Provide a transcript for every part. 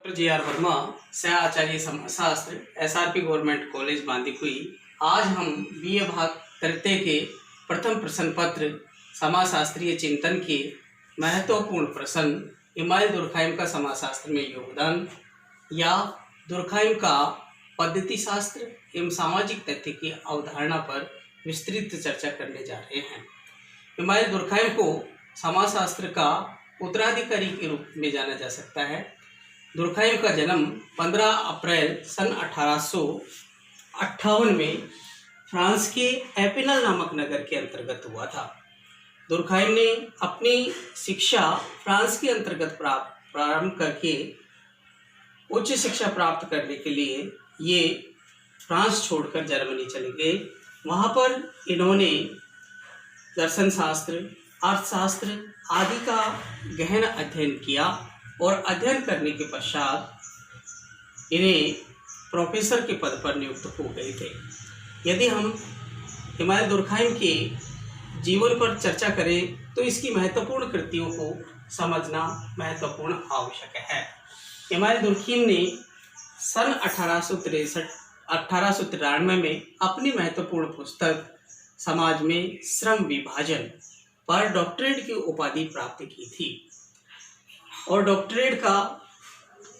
जी are Verma, सह आचार्य समाजशास्त्र, SRP government college Bandikui. आज हम बीए भाग तृतीय के प्रथम प्रश्न पत्र समाजशास्त्रीय चिंतन के महत्वपूर्ण प्रश्न इमाइल दुर्खाइम का समाजशास्त्र में योगदान या दुर्खाइम का पद्धति शास्त्र एवं सामाजिक तथ्य की अवधारणा पर विस्तृत चर्चा करने जा रहे हैं। इमाइल दुर्खाइम को समाजशास्त्र का उत्तराधिकारी के रूप में जाना जा सकता है। दुर्खाइम का जन्म 15 अप्रैल सन 1858 में फ्रांस के एपिनल नामक नगर के अंतर्गत हुआ था। दुर्खाइम ने अपनी शिक्षा फ्रांस के अंतर्गत प्रारंभ करके उच्च शिक्षा प्राप्त करने के लिए ये फ्रांस छोड़कर जर्मनी चले गए। वहाँ पर इन्होंने दर्शन शास्त्र, अर्थशास्त्र आदि का गहन अध्ययन किया और अध्ययन करने के पश्चात इन्हें प्रोफेसर के पद पर नियुक्त हो गए थे। यदि हम इमाइल दुर्खाइम के जीवन पर चर्चा करें तो इसकी महत्वपूर्ण कृतियों को समझना महत्वपूर्ण आवश्यक है। इमाइल दुर्खाइम ने सन 1893 में अपनी महत्वपूर्ण पुस्तक समाज में श्रम विभाजन पर डॉक्टरेट की उपाधि प्राप्त की थी और डॉक्टरेट का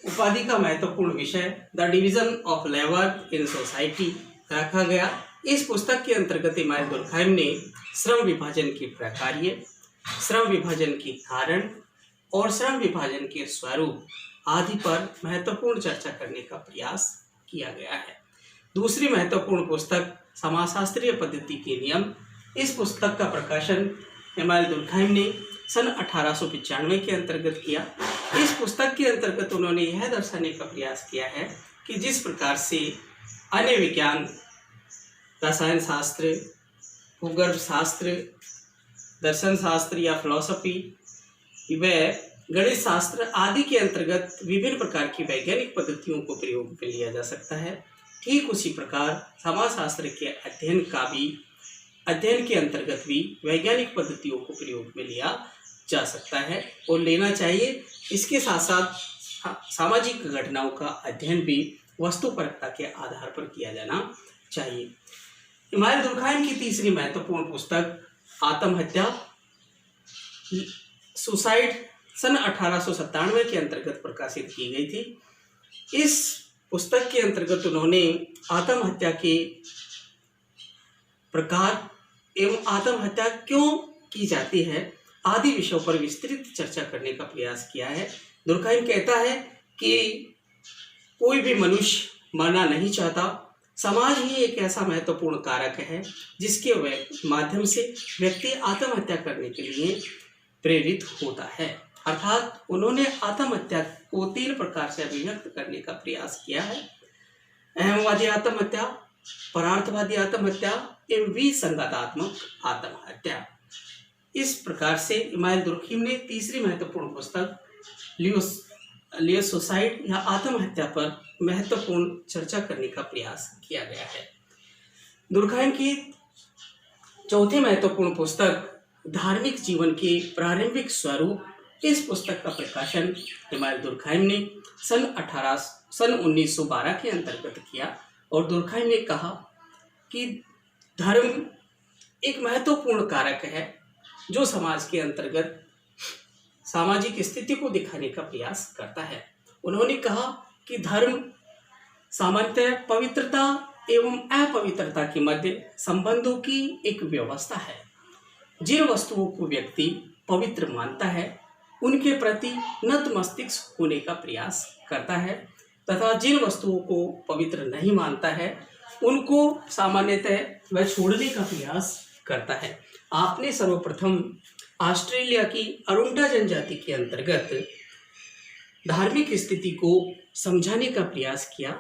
उपाधि का महत्वपूर्ण विषय the division of labour in society रखा गया। इस पुस्तक के अंतर्गत इमाइल दुर्खाइम ने श्रम विभाजन के प्रकार्य, श्रम विभाजन के कारण और श्रम विभाजन के स्वरूप आदि पर महत्वपूर्ण चर्चा करने का प्रयास किया गया है। दूसरी महत्वपूर्ण पुस्तक समाजशास्त्रीय पद्धति के नियम। इस पुस्तक का प्रकाशन इमाइल दुर्खाइम ने सन 1895 के अंतर्गत किया। इस पुस्तक के अंतर्गत उन्होंने यह दर्शाने का प्रयास किया है कि जिस प्रकार से अन्य विज्ञान, रसायन शास्त्र, भूगर्भ शास्त्र, दर्शन शास्त्र या फिलॉसफी व गणित शास्त्र आदि के अंतर्गत विभिन्न प्रकार की वैज्ञानिक पद्धतियों को प्रयोग में लिया जा सकता है, ठीक उसी प्रकार समाजशास्त्र के अध्ययन के अंतर्गत भी वैज्ञानिक पद्धतियों को प्रयोग में लिया जा सकता है और लेना चाहिए। इसके साथ साथ सामाजिक घटनाओं का अध्ययन भी वस्तुपरकता के आधार पर किया जाना चाहिए। इमाइल दुर्खाइम की तीसरी महत्वपूर्ण पुस्तक आत्महत्या, सुसाइड, सन 1897 के अंतर्गत प्रकाशित की गई थी। इस पुस्तक के अंतर्गत उन्होंने आत्महत्या के प्रकार एवं आत्महत्या क्यों की जाती है आदि विषयों पर विस्तृत चर्चा करने का प्रयास किया है। दुर्खाइम कहता है कि कोई भी मनुष्य मरना नहीं चाहता, समाज ही एक ऐसा महत्वपूर्ण कारक है जिसके माध्यम से व्यक्ति आत्महत्या करने के लिए प्रेरित होता है। अर्थात उन्होंने आत्महत्या को 3 प्रकार से अभिव्यक्त करने का प्रयास किया है: अहमवादी आत्महत्या, परार्थवादी आत्महत्या एवं विसंगतात्मक आत्महत्या। इस प्रकार से इमाइल दुर्खाइम ने तीसरी महत्वपूर्ण पुस्तक लियो सुसाइड या आत्महत्या पर महत्वपूर्ण चर्चा करने का प्रयास किया गया है। दुर्खाइम की चौथी महत्वपूर्ण पुस्तक धार्मिक जीवन के प्रारंभिक स्वरूप। इस पुस्तक का प्रकाशन इमाइल दुर्खाइम ने सन 1912 के अंतर्गत किया और दुर्खाइम ने कहा कि धर्म एक महत्वपूर्ण कारक है जो समाज के अंतर्गत सामाजिक स्थिति को दिखाने का प्रयास करता है। उन्होंने कहा कि धर्म सामान्यतः पवित्रता एवं अपवित्रता के मध्य संबंधों की एक व्यवस्था है। जिन वस्तुओं को व्यक्ति पवित्र मानता है उनके प्रति नतमस्तक होने का प्रयास करता है तथा जिन वस्तुओं को पवित्र नहीं मानता है उनको सामान्यतः वह छोड़ने का प्रयास करता है। आपने सर्वप्रथम ऑस्ट्रेलिया की अरुंडा जनजाति के अंतर्गत धार्मिक स्थिति को समझाने का प्रयास किया,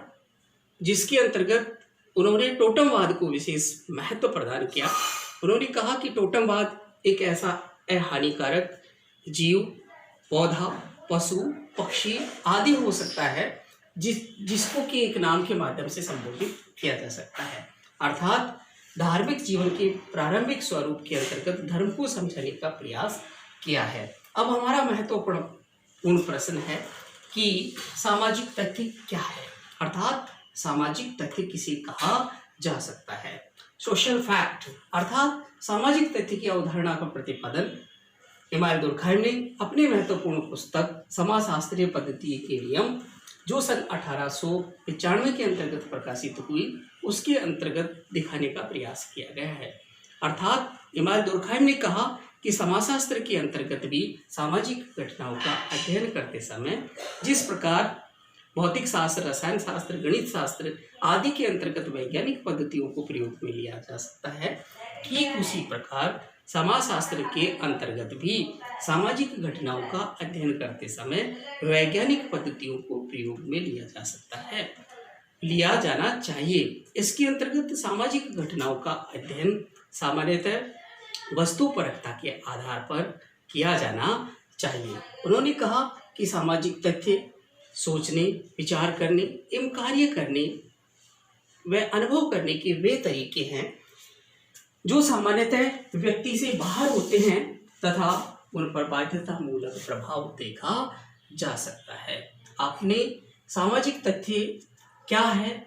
जिसके अंतर्गत उन्होंने टोटमवाद को विशेष महत्व प्रदान किया। उन्होंने कहा कि टोटमवाद एक ऐसा हानिकारक जीव, पौधा, पशु, पक्षी आदि हो सकता है जिसको कि एक नाम के माध्यम से संबोधित किया जा सकता है। अर्थात धार्मिक जीवन के प्रारंभिक स्वरूप के अंतर्गत धर्म को समझने का प्रयास किया है। अब हमारा महत्वपूर्ण प्रश्न है कि सामाजिक तथ्य क्या है, अर्थात सामाजिक तथ्य किसे कहा जा सकता है। सोशल फैक्ट अर्थात सामाजिक तथ्य की अवधारणा का प्रतिपादन इमानुएल दुर्कheim ने अपनी महत्वपूर्ण पुस्तक समाजशास्त्रीय पद्धति के नियम, जो सन 1895 के अंतर्गत प्रकाशित हुई, उसके अंतर्गत दिखाने का प्रयास किया गया है। अर्थात इमानुएल दुर्कheim ने कहा कि समाजशास्त्र के अंतर्गत भी सामाजिक घटनाओं का अध्ययन करते समय जिस प्रकार भौतिक शास्त्र, रसायन शास्त्र, गणित शास्त्र आदि के अंतर्गत वैज्ञानिक पद्धतियों को प्रयोग में लिया जा सकता है, ठीक उसी प्रकार समाजशास्त्र के अंतर्गत भी सामाजिक घटनाओं का अध्ययन करते समय वैज्ञानिक पद्धतियों को प्रयोग में लिया जा सकता है, लिया जाना चाहिए। इसके अंतर्गत सामाजिक घटनाओं का अध्ययन सामान्यतः वस्तुपरकता के आधार पर किया जाना चाहिए। उन्होंने कहा कि सामाजिक तथ्य सोचने, विचार करने एवं कार्य करने व अनुभव करने के वे तरीके हैं जो सामान्यतः व्यक्ति से बाहर होते हैं तथा उन पर बाध्यता मूलक प्रभाव देखा जा सकता है। आपने सामाजिक तथ्य क्या है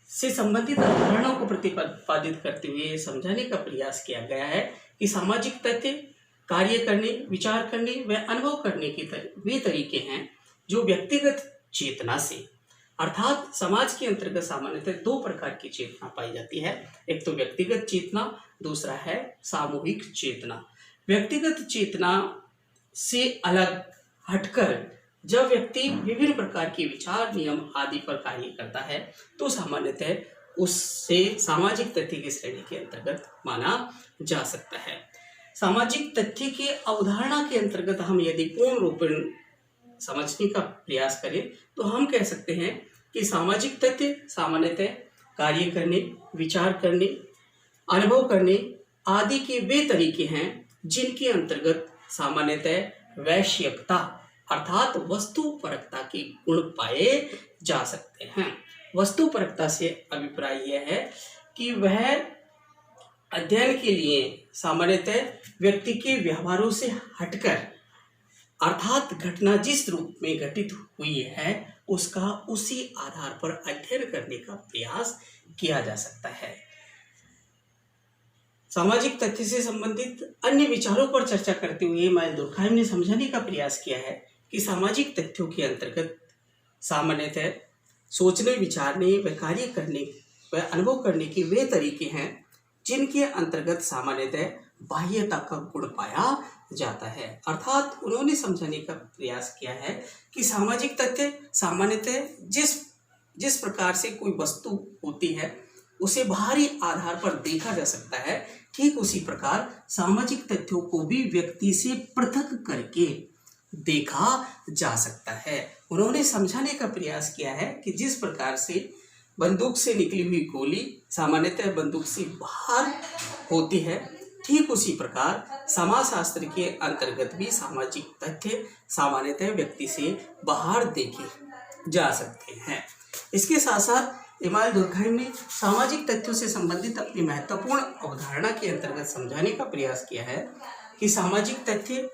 से संबंधित अवधारणाओं को प्रतिपादित करते हुए समझाने का प्रयास किया गया है कि सामाजिक तथ्य कार्य करने, विचार करने व अनुभव करने के वे तरीके हैं जो व्यक्तिगत चेतना से, अर्थात समाज के अंतर्गत सामान्यतः दो प्रकार की चेतना पाई जाती है। एक तो व्यक्तिगत चेतना, दूसरा है सामूहिक चेतना। व्यक्तिगत चेतना से अलग हटकर जब व्यक्ति विभिन्न प्रकार के विचार, नियम आदि पर कार्य करता है तो सामान्यतः उससे सामाजिक तथ्य की श्रेणी के अंतर्गत माना जा सकता है। सामाजिक तथ्य की अवधारणा के अंतर्गत हम यदि पूर्ण रूपेण समझने का प्रयास करें तो हम कह सकते हैं कि सामाजिक तथ्य सामान्यतः कार्य करने, विचार करने, अनुभव करने आदि के वे तरीके हैं जिनके अंतर्गत सामान्यतः वैश्यकता अर्थात वस्तुपरकता के गुण पाए जा सकते हैं। वस्तुपरकता से अभिप्राय यह है कि वह अध्ययन के लिए सामान्यतः व्यक्ति के व्यवहारों से हटकर, अर्थात घटना जिस रूप में घटित हुई है उसका उसी आधार पर अध्ययन करने का प्रयास किया जा सकता है। सामाजिक तथ्य से संबंधित अन्य विचारों पर चर्चा करते हुए इमानुएल दुर्कheim ने समझाने का प्रयास किया है कि सामाजिक तथ्यों के अंतर्गत सामान्यतः सोचने, विचारने व कार्य करने व अनुभव करने के वे तरीके हैं जिनके अंतर्गत सामान्यतः बाह्यता का गुण पाया जाता है। अर्थात उन्होंने समझाने का प्रयास किया है कि सामाजिक तथ्य सामान्यतः जिस प्रकार से कोई वस्तु होती है उसे बाहरी आधार पर देखा जा सकता है, ठीक उसी प्रकार सामाजिक तथ्यों को भी व्यक्ति से पृथक करके देखा जा सकता है। उन्होंने समझाने का प्रयास किया है कि जिस प्रकार से बंदूक से निकली हुई गोली सामान्यतः बंदूक से बाहर होती है, ठीक उसी प्रकार समाजशास्त्र के अंतर्गत भी सामाजिक तथ्य सामान्यतः व्यक्ति से बाहर देखे जा सकते हैं। इसके साथ साथ इमानुएल दुर्कheim ने सामाजिक तथ्यों से संबंधित अपनी महत्वपूर्ण अवधारणा के अंतर्गत समझाने का प्रयास किया है कि सामाजिक तथ्य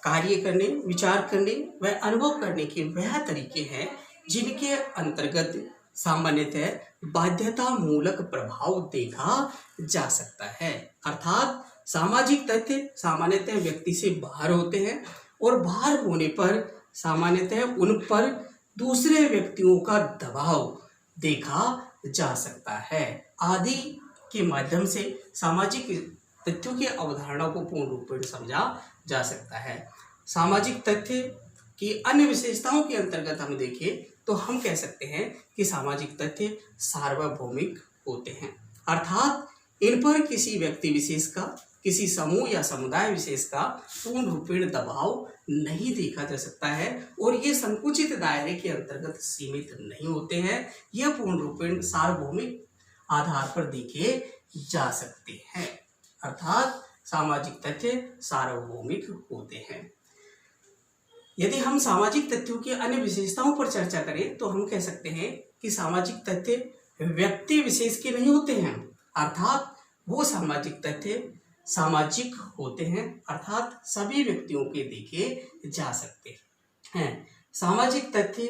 कार्य करने, विचार करने व अनुभव करने के वह तरीके हैं जिनके अंतर्गत सामान्यतः बाध्यता मूलक प्रभाव देखा जा सकता है। अर्थात सामाजिक तथ्य सामान्यतः व्यक्ति से बाहर होते हैं और बाहर होने पर सामान्यतः उन पर दूसरे व्यक्तियों का दबाव देखा जा सकता है आदि के माध्यम से सामाजिक तथ्यों की अवधारणा को पूर्ण रूप में समझा जा सकता है। सामाजिक तथ्य की अन्य विशेषताओं के अंतर्गत हम देखें तो हम कह सकते हैं कि सामाजिक तथ्य सार्वभौमिक होते हैं, अर्थात इन पर किसी व्यक्ति विशेष का, किसी समूह या समुदाय विशेष का पूर्ण रूपेण दबाव नहीं देखा जा सकता है और ये संकुचित दायरे के अंतर्गत सीमित नहीं होते हैं। यह पूर्ण रूपेण सार्वभौमिक आधार पर देखे जा सकते हैं, अर्थात सामाजिक तथ्य सार्वभौमिक होते हैं। यदि हम सामाजिक तथ्यों की अन्य विशेषताओं पर चर्चा करें तो हम कह सकते हैं कि सामाजिक तथ्य व्यक्ति विशेष के नहीं होते हैं, अर्थात वो सामाजिक तथ्य सामाजिक होते हैं, अर्थात सभी व्यक्तियों के देखे जा सकते हैं। सामाजिक तथ्य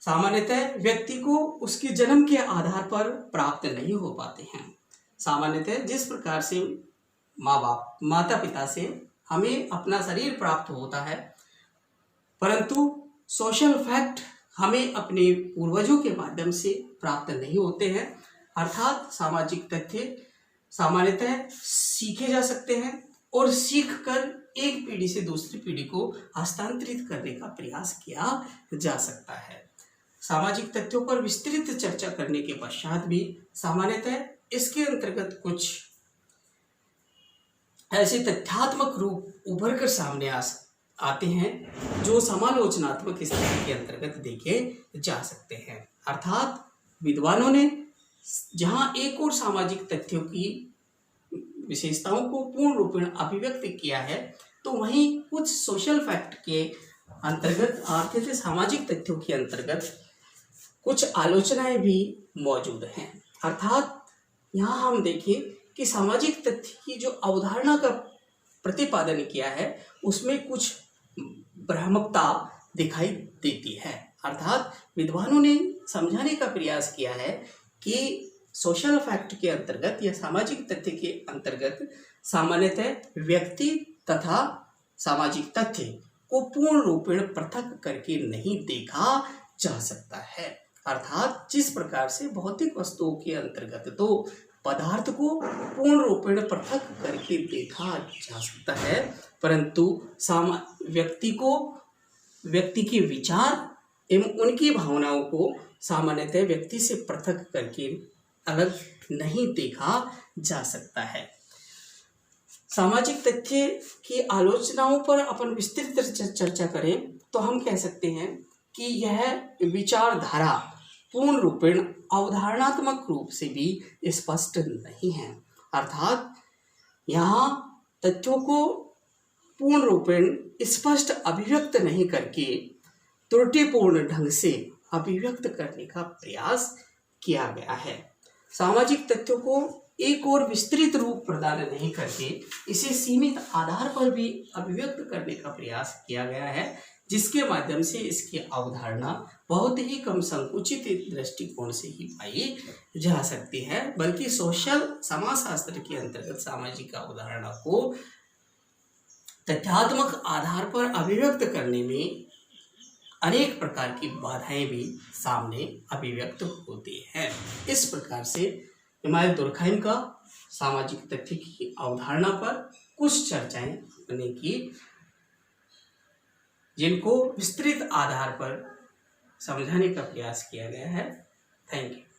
सामान्यतः व्यक्ति को उसके जन्म के आधार पर प्राप्त नहीं हो पाते हैं। सामान्यतः जिस प्रकार से माता पिता से हमें अपना शरीर प्राप्त होता है, परंतु सोशल फैक्ट हमें अपने पूर्वजों के माध्यम से प्राप्त नहीं होते हैं। अर्थात सामाजिक तथ्य सामान्यतः सीखे जा सकते हैं और सीखकर एक पीढ़ी से दूसरी पीढ़ी को हस्तांतरित करने का प्रयास किया जा सकता है। सामाजिक तथ्यों पर विस्तृत चर्चा करने के पश्चात भी सामान्यतः इसके अंतर्गत कुछ ऐसे तथ्यात्मक रूप उभर कर सामने आते हैं जो समालोचनात्मक स्थिति के अंतर्गत देखे जा सकते हैं। अर्थात विद्वानों ने जहां एक और सामाजिक तथ्यों की विशेषताओं को पूर्ण रूपेण अभिव्यक्त किया है, तो वहीं कुछ सोशल फैक्ट के अंतर्गत अर्थात सामाजिक तथ्यों के अंतर्गत कुछ आलोचनाएं भी मौजूद हैं। अर्थात यहाँ हम देखें कि सामाजिक तथ्य की जो अवधारणा का प्रतिपादन किया है उसमें कुछ भ्रामकता दिखाई देती है। अर्थात विद्वानों ने समझाने का प्रयास किया है कि सोशल फैक्ट के अंतर्गत या सामाजिक तथ्य के अंतर्गत सामान्यतः व्यक्ति तथा सामाजिक तथ्य को पूर्ण रूपेण पृथक करके नहीं देखा जा सकता है। अर्थात जिस प्रकार से भौतिक वस्तुओं के अंतर्गत तो पदार्थ को पूर्ण रूपेण पृथक करके देखा जा सकता है, परंतु व्यक्ति के विचार एवं उनकी भावनाओं को सामान्यतः व्यक्ति से पृथक करके अलग नहीं देखा जा सकता है। सामाजिक तथ्य की आलोचनाओं पर अपन विस्तृत चर्चा करें तो हम कह सकते हैं कि यह विचारधारा पूर्ण रूपेण अवधारणात्मक रूप से भी स्पष्ट नहीं है। अर्थात यहाँ तथ्यों को पूर्ण रूपेण स्पष्ट अभिव्यक्त नहीं करके त्रुटिपूर्ण ढंग से अभिव्यक्त करने का प्रयास किया गया है। सामाजिक तथ्यों को एक और विस्तृत रूप प्रदान नहीं करके इसे सीमित आधार पर भी अभिव्यक्त करने का प्रयास किया गया है, जिसके माध्यम से इसकी अवधारणा बहुत ही कम संकुचित दृष्टिकोण से ही पाई जा सकती है, बल्कि सोशल समाजशास्त्र के अंतर्गत सामाजिक अवधारणा को तथ्यात्मक आधार पर अभिव्यक्त करने में अनेक प्रकार की बाधाएं भी सामने अभिव्यक्त होती हैं। इस प्रकार से इमानुएल दुर्कheim का सामाजिक तथ्य की अवधारणा पर कुछ चर्चाएं हमने की, जिनको विस्तृत आधार पर समझाने का प्रयास किया गया है। Thank you.